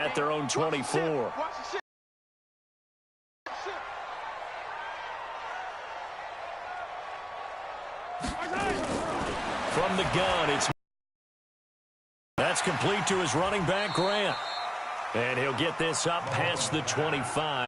at their own 24. From the gun, that's complete to his running back, Grant. And he'll get this up past the 25.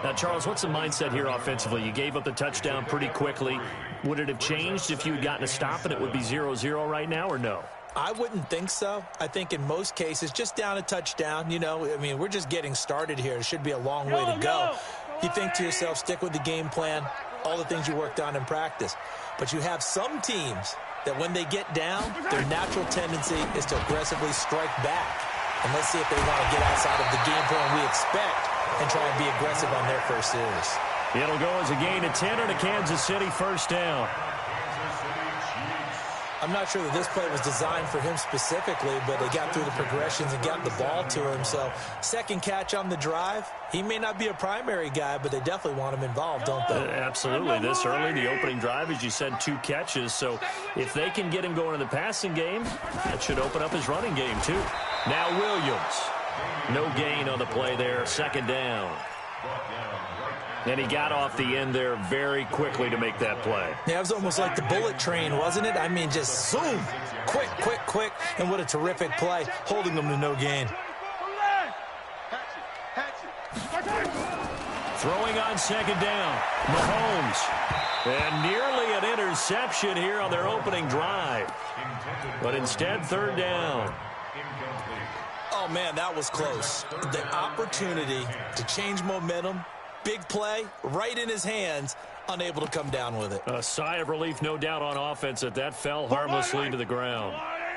Now, Charles, what's the mindset here offensively? You gave up the touchdown pretty quickly. Would it have changed if you had gotten a stop and it would be 0-0 right now, or no? I wouldn't think so. I think in most cases, just down a touchdown, we're just getting started here. It should be a long way to go. You think to yourself, stick with the game plan, all the things you worked on in practice. But you have some teams that when they get down, their natural tendency is to aggressively strike back. And let's see if they want to get outside of the game plan we expect and try and be aggressive on their first series. It'll go as a gain of 10 and a Kansas City first down. I'm not sure that this play was designed for him specifically, but they got through the progressions and got the ball to him. So second catch on the drive. He may not be a primary guy, but they definitely want him involved, don't they? Absolutely. This early, the opening drive, as you said, 2 catches. So if they can get him going in the passing game, that should open up his running game too. Now Williams. No gain on the play there. Second down. And he got off the end there very quickly to make that play. Yeah, it was almost like the bullet train, wasn't it? I mean, just zoom. Quick, quick, quick. And what a terrific play, holding them to no gain. Throwing on second down. Mahomes. And nearly an interception here on their opening drive. But instead, third down. Oh, man, that was close. The opportunity to change momentum. Big play, right in his hands, unable to come down with it. A sigh of relief, no doubt, on offense that fell harmlessly to the ground.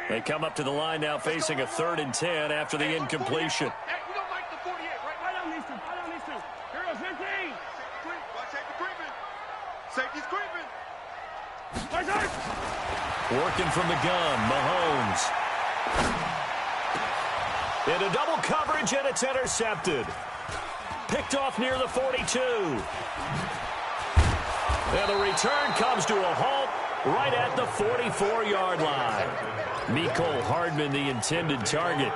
They come up to the line now facing a 3rd and 10 after the incompletion. Hey, you don't like the 48, right? Right on these two. Right on these two. Here goes 15. Watch safety creeping. Safety's creeping. Working from the gun, Mahomes. Into double coverage, and it's intercepted. Picked off near the 42. And the return comes to a halt right at the 44-yard line. Mecole Hardman, the intended target.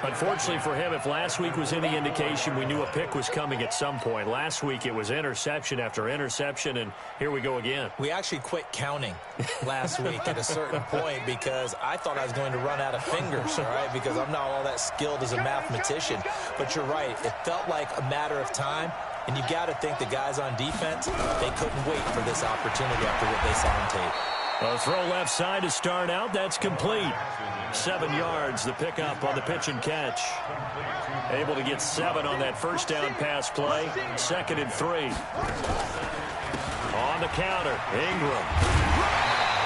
Unfortunately for him, if last week was any indication, we knew a pick was coming at some point. Last week it was interception after interception, and here we go again. We actually quit counting last week at a certain point because I thought I was going to run out of fingers, all right, because I'm not all that skilled as a mathematician. But you're right. It felt like a matter of time, and you got to think the guys on defense, they couldn't wait for this opportunity after what they saw on tape. A throw left side to start out. That's complete. 7 yards, the pickup on the pitch and catch. Able to get 7 on that first down pass play. 2nd and 3. On the counter, Ingram.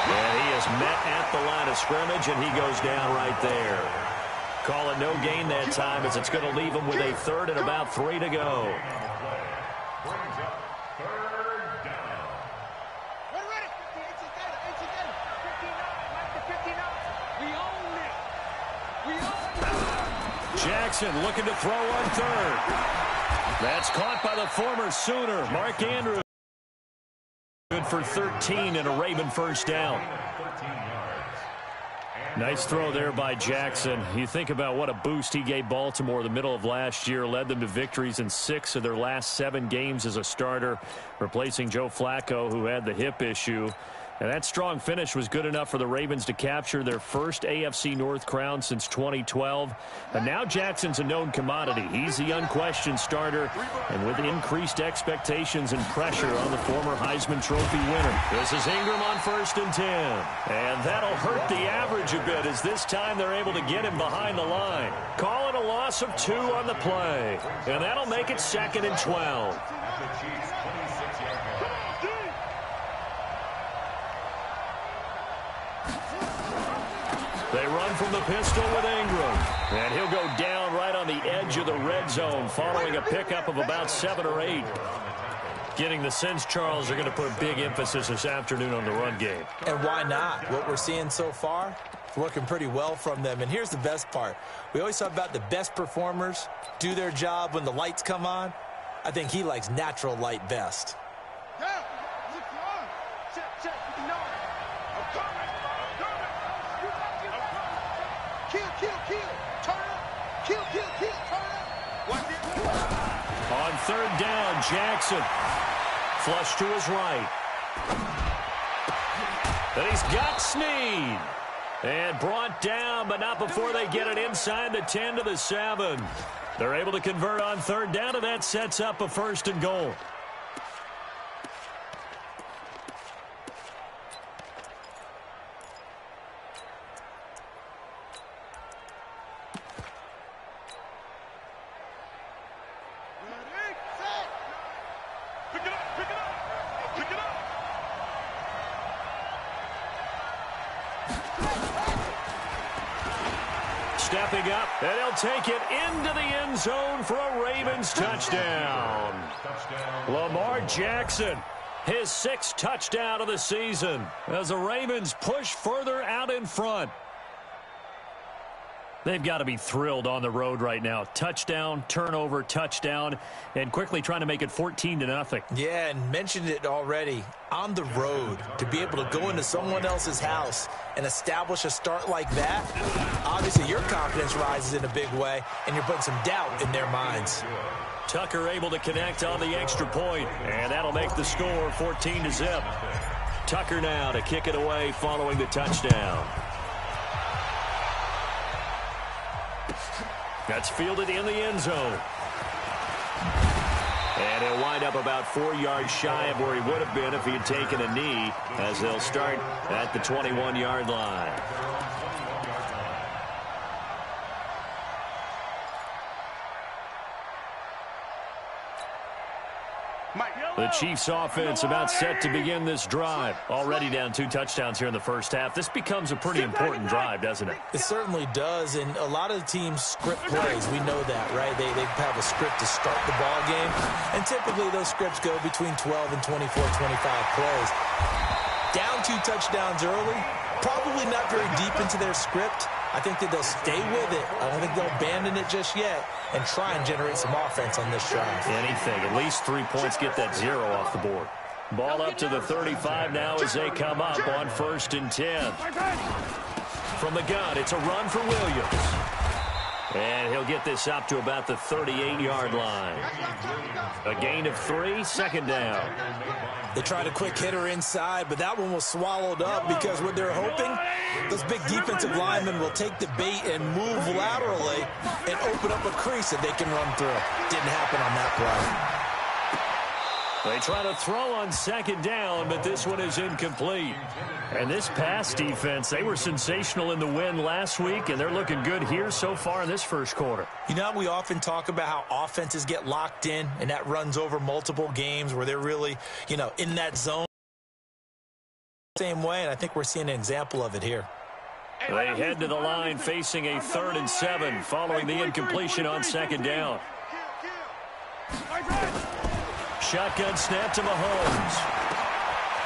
And he is met at the line of scrimmage, and he goes down right there. Call it no gain that time, as it's going to leave him with a 3rd and about 3 to go. Jackson looking to throw on 3rd. That's caught by the former Sooner, Mark Andrews. Good for 13 and a Raven first down. Nice throw there by Jackson. You think about what a boost he gave Baltimore the middle of last year. Led them to victories in 6 of their last 7 games as a starter, replacing Joe Flacco, who had the hip issue. And that strong finish was good enough for the Ravens to capture their first AFC North crown since 2012. And now Jackson's a known commodity. He's the unquestioned starter, and with increased expectations and pressure on the former Heisman Trophy winner. This is Ingram on 1st and 10. And that'll hurt the average a bit, as this time they're able to get him behind the line. Call it a loss of 2 on the play. And that'll make it 2nd and 12. They run from the pistol with Ingram. And he'll go down right on the edge of the red zone following a pickup of about 7 or 8. Getting the sense, Charles, are going to put a big emphasis this afternoon on the run game. And why not? What we're seeing so far, working pretty well from them. And here's the best part. We always talk about the best performers do their job when the lights come on. I think he likes natural light best. Kill. On third down, Jackson. Flush to his right. And he's got Snead. And brought down, but not before they get it inside the 10 to the 7. They're able to convert on third down, and that sets up a 1st and goal. Stepping up, and he'll take it into the end zone for a Ravens touchdown. Lamar Jackson, his 6th touchdown of the season as the Ravens push further out in front. They've got to be thrilled on the road right now. Touchdown, turnover, touchdown, and quickly trying to make it 14-0. Yeah, and mentioned it already. On the road, to be able to go into someone else's house and establish a start like that, obviously your confidence rises in a big way, and you're putting some doubt in their minds. Tucker able to connect on the extra point, and that'll make the score 14-0. Tucker now to kick it away following the touchdown. That's fielded in the end zone. And he'll wind up about 4 yards shy of where he would have been if he had taken a knee, as they'll start at the 21-yard line. The Chiefs offense about set to begin this drive. Already down 2 touchdowns here in the first half. This becomes a pretty important drive, doesn't it? It certainly does, and a lot of the teams script plays. We know that, right? They have a script to start the ball game, and typically those scripts go between 12 and 24, 25 plays. Down 2 touchdowns early, probably not very deep into their script. I think that they'll stay with it. I don't think they'll abandon it just yet and try and generate some offense on this drive. Anything. At least 3 points, get that 0 off the board. Ball up to the 35 now as they come up on 1st and 10. From the gun, it's a run for Williams. And he'll get this up to about the 38-yard line. A gain of 3, 2nd down. They tried a quick hitter inside, but that one was swallowed up because what they're hoping, those big defensive linemen will take the bait and move laterally and open up a crease that they can run through. Didn't happen on that play. They try to throw on 2nd down, but this one is incomplete. And this pass defense, they were sensational in the win last week, and they're looking good here so far in this first quarter. You know, we often talk about how offenses get locked in, and that runs over multiple games where they're really, in that zone. Same way, and I think we're seeing an example of it here. They head to the line facing a 3rd and 7 following the incompletion on 2nd down. Shotgun snap to Mahomes.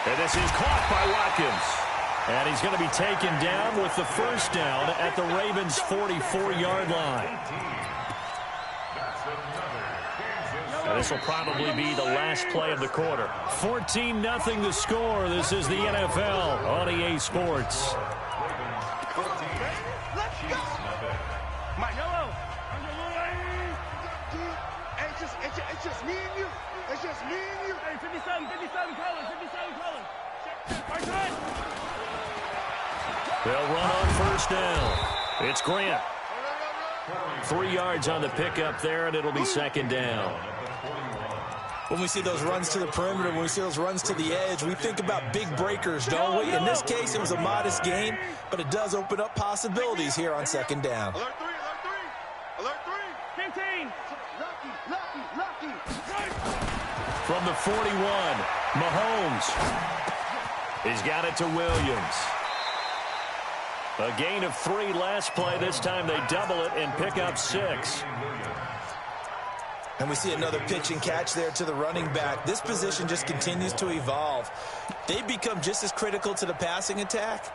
And this is caught by Watkins. And he's going to be taken down with the 1st down at the Ravens' 44-yard line. And this will probably be the last play of the quarter. 14-0 the score. This is the NFL on EA Sports. It's just me and you. It's just me and you. Hey, 57 colors, 57 colors. They'll run on 1st down. It's Grant. 3 yards on the pickup there, and it'll be 2nd down. When we see those runs to the perimeter, when we see those runs to the edge, we think about big breakers, don't we? In this case, it was a modest gain, but it does open up possibilities here on 2nd down. Alert 3, alert 3, alert 3. 15. Lucky. From the 41, Mahomes. He's got it to Williams. A gain of 3 last play. This time they double it and pick up 6. And we see another pitch and catch there to the running back. This position just continues to evolve. They become just as critical to the passing attack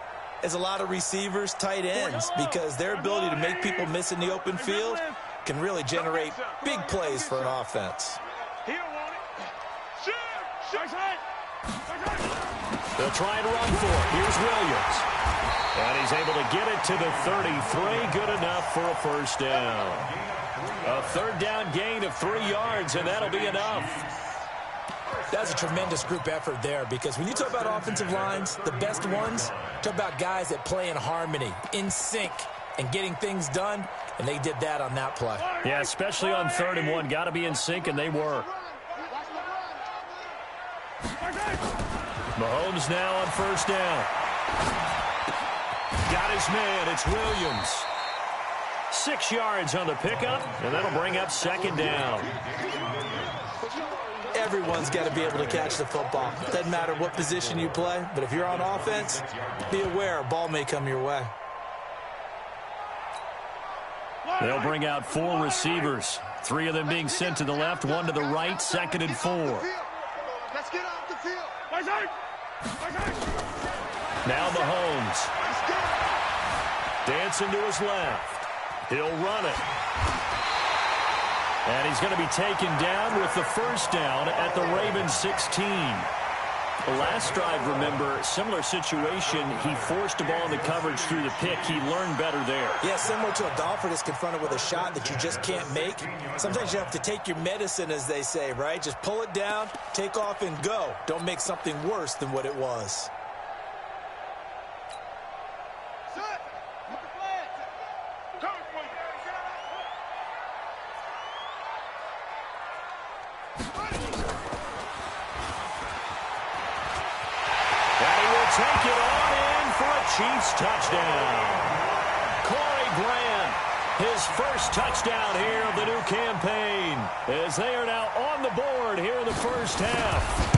as a lot of receivers, tight ends, because their ability to make people miss in the open field can really generate big plays for an offense. He don't want it. Shoot! They'll try and run for it. Here's Williams. And he's able to get it to the 33. Good enough for a first down. A third down gain of 3 yards, and that'll be enough. That's a tremendous group effort there, because when you talk about offensive lines, the best ones, talk about guys that play in harmony, in sync, and getting things done, and they did that on that play. Yeah, especially on 3rd and 1. Got to be in sync, and they were. Mahomes now on first down. Got his man. It's Williams. 6 yards on the pickup, and that'll bring up 2nd down. Everyone's got to be able to catch the football. Doesn't matter what position you play, but if you're on offense, be aware a ball may come your way. They'll bring out 4 receivers. 3 of them being sent to the left, 1 to the right, 2nd and 4. Let's get off the field. Now Mahomes. Dancing to his left. He'll run it. And he's going to be taken down with the first down at the Ravens 16. The last drive, remember, similar situation. He forced the ball into coverage through the pick. He learned better there. Yeah, similar to a golfer that's confronted with a shot that you just can't make. Sometimes you have to take your medicine, as they say, right? Just pull it down, take off, and go. Don't make something worse than what it was. Take it on in for a Chiefs touchdown. Corey Grant, his first touchdown here of the new campaign, as they are now on the board here in the first half.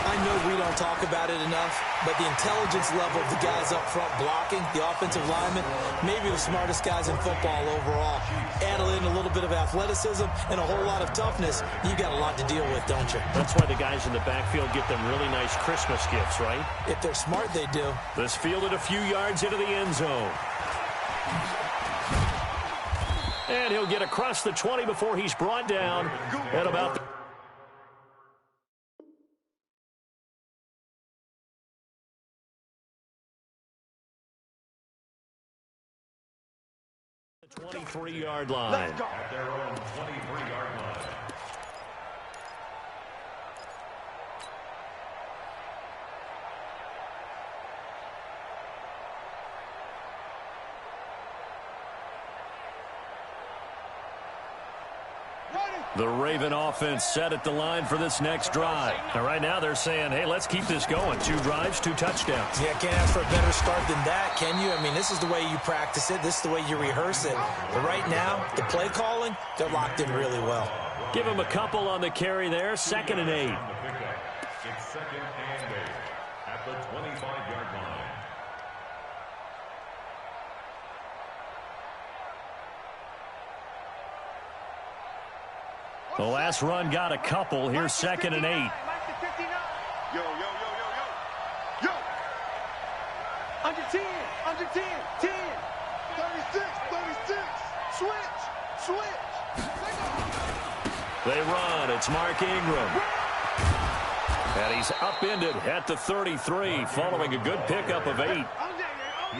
I know we don't talk about it enough, but the intelligence level of the guys up front blocking, the offensive linemen, maybe the smartest guys in football overall. Add in a little bit of athleticism and a whole lot of toughness, you got a lot to deal with, don't you? That's why the guys in the backfield get them really nice Christmas gifts, right? If they're smart, they do. This fielded a few yards into the end zone. And he'll get across the 20 before he's brought down at about the 23-yard line. Let's go. At their own 23-yard line. The Raven offense set at the line for this next drive. And right now they're saying, hey, let's keep this going. 2 drives, 2 touchdowns. Yeah, can't ask for a better start than that, can you? I mean, this is the way you practice it. This is the way you rehearse it. But right now, the play calling, they're locked in really well. Give him a couple on the carry there. 2nd and 8. It's 2nd and 8 at the 25-yard line. The last run got a couple. Here's 2nd and 8. Yo, yo, yo, yo, yo. Yo. Under 10, under 10, 10. 36, 36. Switch. They run. It's Mark Ingram. And he's upended at the 33, following a good pickup of 8.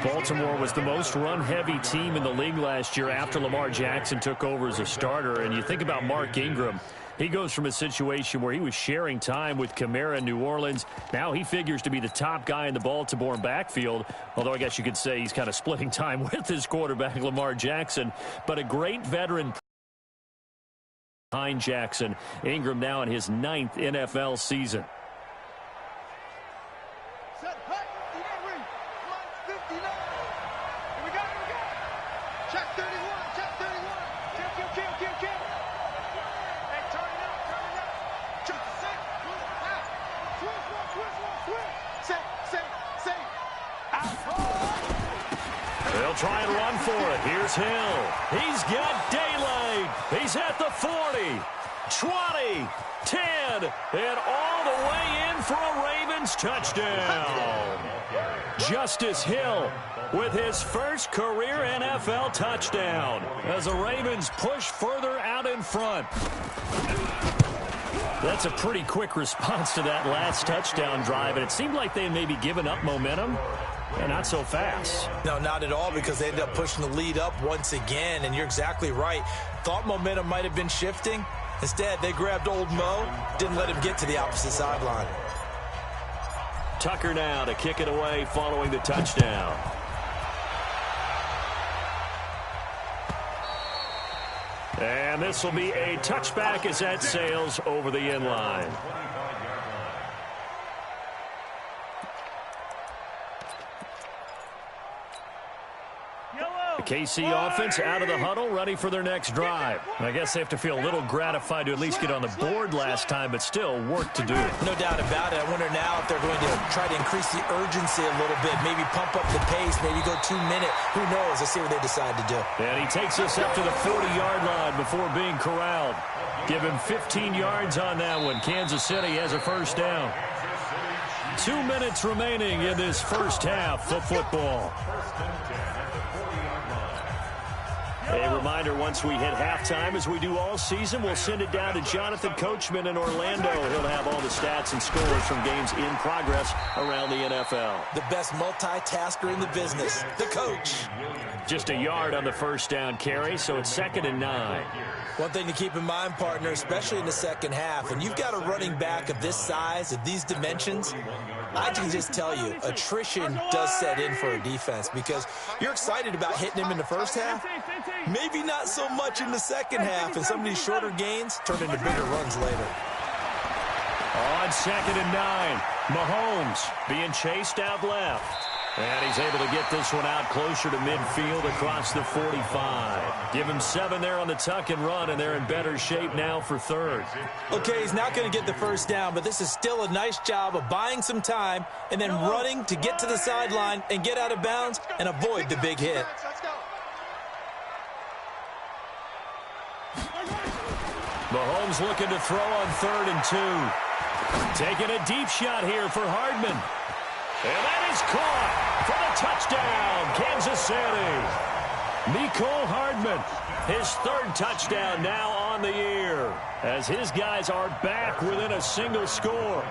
Baltimore was the most run-heavy team in the league last year after Lamar Jackson took over as a starter. And you think about Mark Ingram, he goes from a situation where he was sharing time with Kamara in New Orleans. Now he figures to be the top guy in the Baltimore backfield, although I guess you could say he's kind of splitting time with his quarterback, Lamar Jackson. But a great veteran behind Jackson. Ingram now in his 9th NFL season. They'll try and run for it. Here's Hill. He's got daylight. He's at the 40, 20, 10, and all the way in for a Ravens touchdown. Justice Hill with his first career NFL touchdown as the Ravens push further out in front. That's a pretty quick response to that last touchdown drive, and it seemed like they had maybe given up momentum. Yeah, not so fast. No, not at all, because they ended up pushing the lead up once again, and you're exactly right. Thought momentum might have been shifting. Instead, they grabbed old Mo, didn't let him get to the opposite sideline. Tucker now to kick it away following the touchdown. And this will be a touchback as that sails over the end line. The KC offense out of the huddle, ready for their next drive. I guess they have to feel a little gratified to at least get on the board last time, but still work to do. No doubt about it. I wonder now if they're going to try to increase the urgency a little bit, maybe pump up the pace, maybe go 2 minute. Who knows? Let's see what they decide to do. And he takes us up to the 40-yard line before being corralled. Give him 15 yards on that one. Kansas City has a first down. 2 minutes remaining in this first half of football. A reminder, once we hit halftime, as we do all season, we'll send it down to Jonathan Coachman in Orlando. He'll have all the stats and scores from games in progress around the NFL. The best multitasker in the business, the coach. Just a yard on the first down carry, so it's 2nd and 9. One thing to keep in mind, partner, especially in the second half, when you've got a running back of this size, of these dimensions, I can just tell you, attrition does set in for a defense, because you're excited about hitting him in the first half, maybe not so much in the second half, and some of these shorter gains turn into bigger runs later. On 2nd and 9, Mahomes being chased out left. And he's able to get this one out closer to midfield across the 45. Give him 7 there on the tuck and run, and they're in better shape now for 3rd. Okay, he's not going to get the first down, but this is still a nice job of buying some time and then running to get to the sideline and get out of bounds and avoid the big hit. Mahomes looking to throw on 3rd and 2. Taking a deep shot here for Hardman. And that is caught for the touchdown, Kansas City. Mecole Hardman, his 3rd touchdown now on the year, as his guys are back within a single score.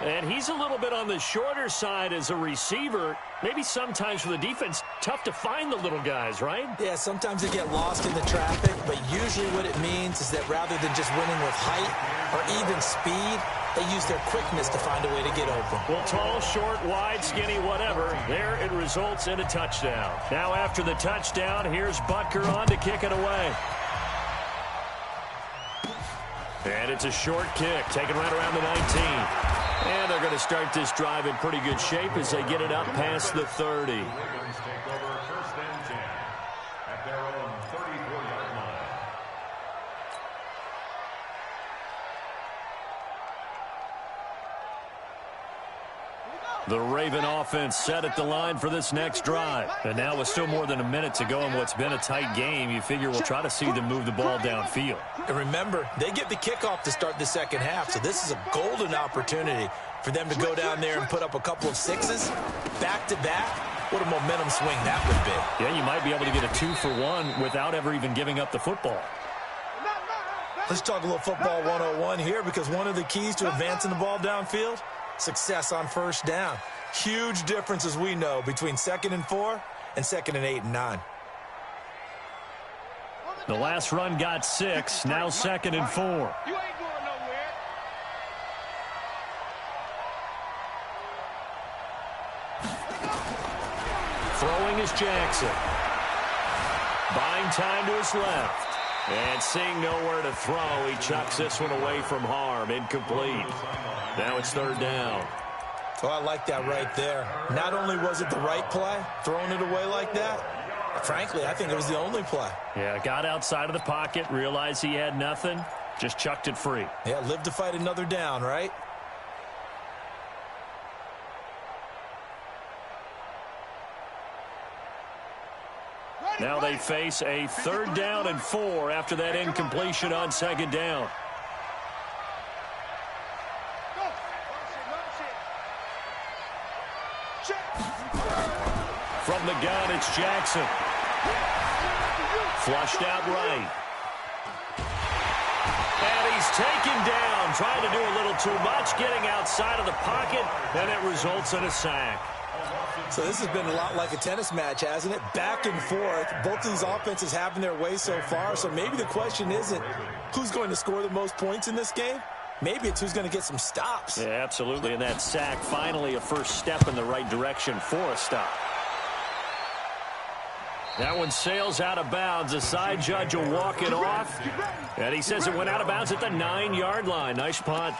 And he's a little bit on the shorter side as a receiver. Maybe sometimes for the defense, tough to find the little guys, right? Yeah, sometimes they get lost in the traffic, but usually what it means is that rather than just winning with height or even speed, they use their quickness to find a way to get open. Well, tall, short, wide, skinny, whatever, there it results in a touchdown. Now after the touchdown, here's Butker on to kick it away. And it's a short kick, taken right around the 19. And they're going to start this drive in pretty good shape as they get it up past the 30. The Raven offense set at the line for this next drive. And now with still more than a minute to go in what's been a tight game, you figure we'll try to see them move the ball downfield. And remember, they get the kickoff to start the second half, so this is a golden opportunity for them to go down there and put up a couple of 6s back-to-back. What a momentum swing that would be. Yeah, you might be able to get a 2-for-1 without ever even giving up the football. Let's talk a little football 101 here, because one of the keys to advancing the ball downfield, success on first down. Huge difference, as we know, between 2nd and 4 and 2nd and 8 and 9. The last run got 6, now 2nd and 4. You ain't going nowhere. Throwing is Jackson. Buying time to his left. And seeing nowhere to throw, he chucks this one away from harm. Incomplete. Now it's 3rd down. Oh, I like that right there. Not only was it the right play, throwing it away like that, frankly, I think it was the only play. Yeah, got outside of the pocket, realized he had nothing, just chucked it free. Yeah, live to fight another down, right? Now they face a 3rd down and 4 after that incompletion on 2nd down. From the gun, it's Jackson. Flushed out right. And he's He's taken down, trying to do a little too much, getting outside of the pocket, and it results in a sack. So this has been a lot like a tennis match, hasn't it? Back and forth. Both of these offenses having their way so far. So maybe the question isn't who's going to score the most points in this game. Maybe it's who's going to get some stops. Yeah, absolutely. And that sack, finally a first step in the right direction for a stop. That one sails out of bounds. The side judge will walk it off. And he says it went out of bounds at the 9-yard line. Nice punt.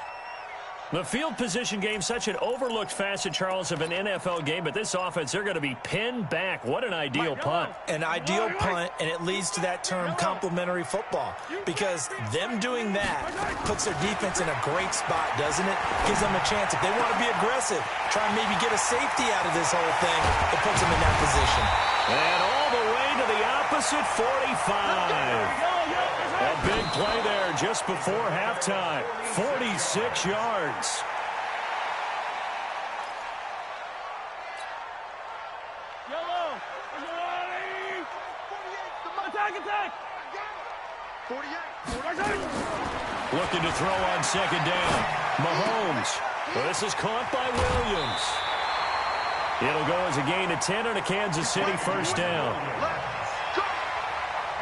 The field position game, such an overlooked facet, Charles, of an NFL game. But this offense, they're going to be pinned back. What an ideal punt. An ideal punt, and it leads to that term complementary football. Because them doing that puts their defense in a great spot, doesn't it? Gives them a chance. If they want to be aggressive, try and maybe get a safety out of this whole thing, it puts them in that position. And all the way to the opposite 45. A big play there just before halftime. 46 yards. Yellow. Attack. 48. Looking to throw on second down. Mahomes. Well, this is caught by Williams. It'll go as a gain of 10 on a Kansas City first down.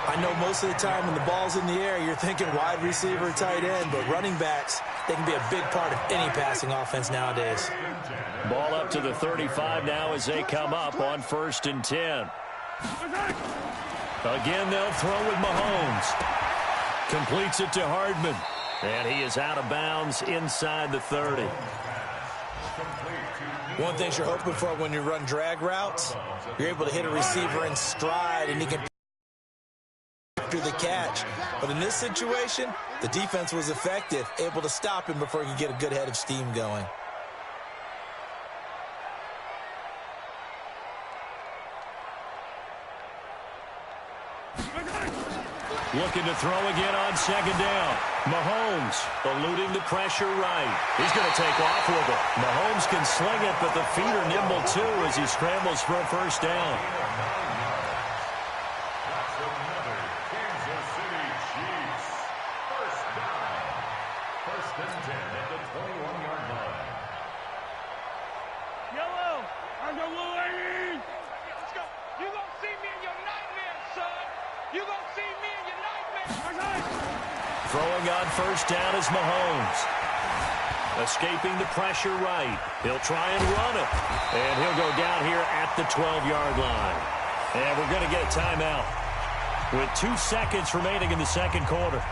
I know most of the time when the ball's in the air, you're thinking wide receiver, tight end, but running backs, they can be a big part of any passing offense nowadays. Ball up to the 35 now as they come up on 1st and 10. Again, they'll throw with Mahomes. Completes it to Hardman. And he is out of bounds inside the 30. One thing you're hoping for when you run drag routes, you're able to hit a receiver in stride, and he can after the catch. But in this situation, the defense was effective, able to stop him before he could get a good head of steam going. Looking to throw again on second down. Mahomes eluding the pressure right. He's going to take off with it. Mahomes can sling it, but the feet are nimble too as he scrambles for a first down. That's another Kansas City Chiefs. First down. 1st and 10 at the 21-yard line. Yellow. Under blue 80. Let's go. You gonna see me in your nightmares, son. You gonna see me in your nightmares. Throwing on first down is Mahomes. Escaping the pressure right. He'll try and run it. And he'll go down here at the 12-yard line. And we're going to get a timeout with 2 seconds remaining in the second quarter.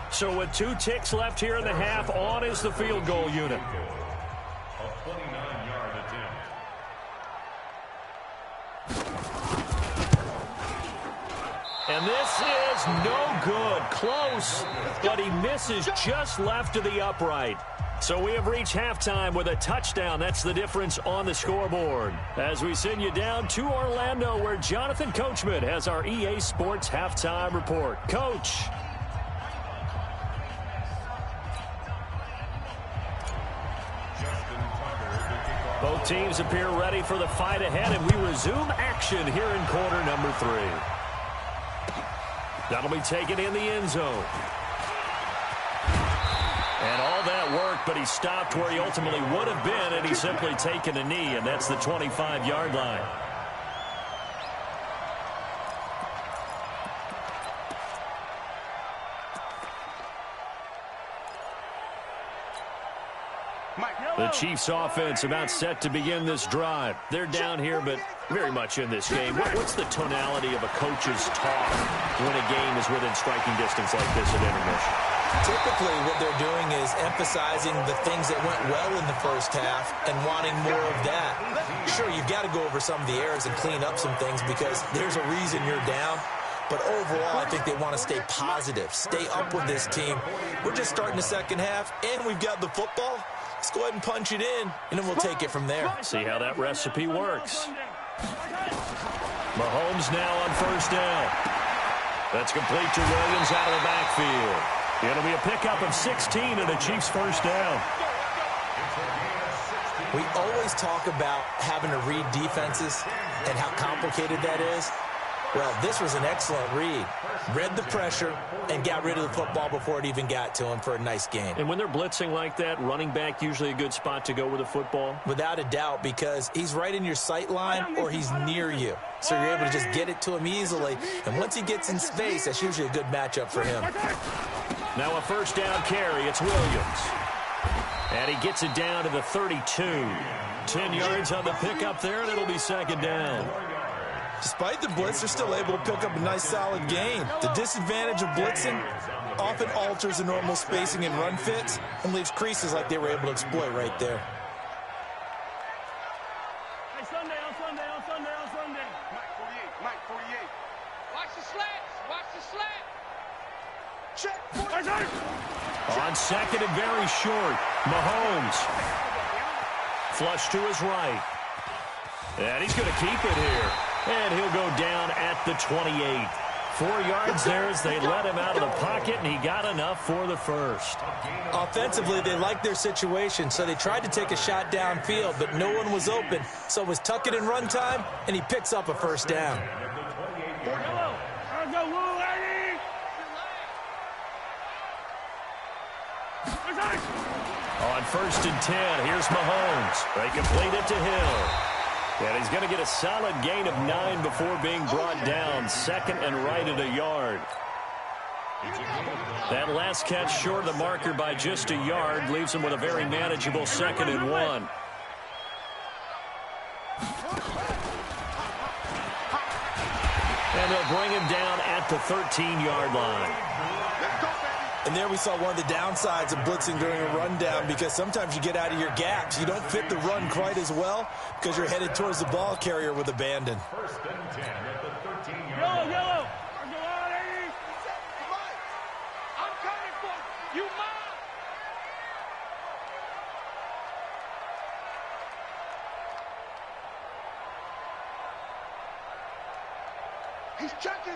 So with 2 ticks left here in the half, on is the field goal unit. A 29-yard attempt. And this is no good. Close, but he misses just left of the upright. So we have reached halftime with a touchdown. That's the difference on the scoreboard. As we send you down to Orlando, where Jonathan Coachman has our EA Sports halftime report. Coach. Both teams appear ready for the fight ahead, and we resume action here in quarter number 3. That'll be taken in the end zone. And all that worked, but he stopped where he ultimately would have been, and he's simply taken a knee, and that's the 25-yard line. The Chiefs offense about set to begin this drive. They're down here, but very much in this game. What's the tonality of a coach's talk when a game is within striking distance like this at intermission? Typically, what they're doing is emphasizing the things that went well in the first half and wanting more of that. Sure, you've got to go over some of the errors and clean up some things because there's a reason you're down. But overall, I think they want to stay positive, stay up with this team. We're just starting the second half, and we've got the football. Let's go ahead and punch it in, and then we'll take it from there. See how that recipe works. Mahomes now on first down. That's complete to Williams out of the backfield. It'll be a pickup of 16 and a Chiefs first down. It's a gain of 16 We always talk about having to read defenses and how complicated that is. Well, this was an excellent read. Read the pressure and got rid of the football before it even got to him for a nice gain. And when they're blitzing like that, running back usually a good spot to go with the football? Without a doubt, because he's right in your sight line or he's near you. So you're able to just get it to him easily. And once he gets in space, that's usually a good matchup for him. Now a first down carry. It's Williams. And he gets it down to the 32. 10 yards on the pickup there, and it'll be second down. Despite the blitz, they're still able to pick up a nice, solid gain. The disadvantage of blitzing often alters the normal spacing and run fits and leaves creases like they were able to exploit right there. Hey, Sunday. Mike 48. Watch the slant. Check. On second and very short, Mahomes. Flush to his right. And he's going to keep it here. And he'll go down at the 28. 4 yards there as they let him out of the pocket, and he got enough for the first. Offensively, they liked their situation, so they tried to take a shot downfield, but no one was open. So it was tuck it in run time, and he picks up a first down. On first and 10, here's Mahomes. They complete it to Hill. And he's going to get a solid gain of 9 before being brought down. Second and right at a yard. That last catch short of the marker by just a yard leaves him with a very manageable second and 1. And they'll bring him down at the 13-yard line. And there we saw one of the downsides of blitzing during a rundown, because sometimes you get out of your gaps. You don't fit the run quite as well because you're headed towards the ball carrier with abandon. First and 10 at the 13-yard line. Yellow. I'm coming for you, mom. He's checking.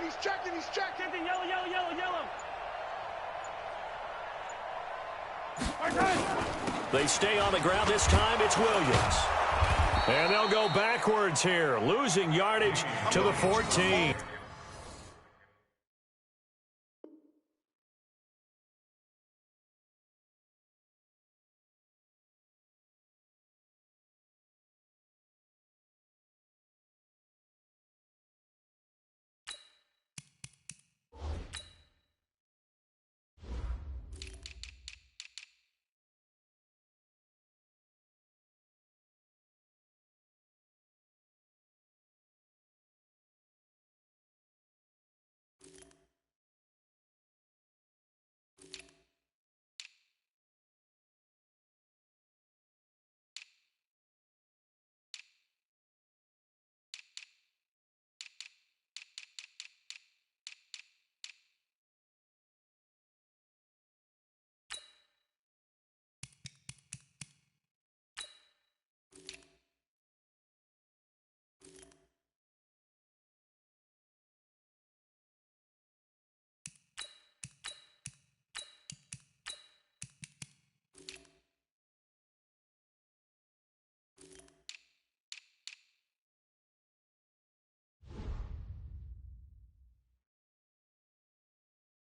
Yellow. They stay on the ground. This time it's Williams. And they'll go backwards here, losing yardage to the 14.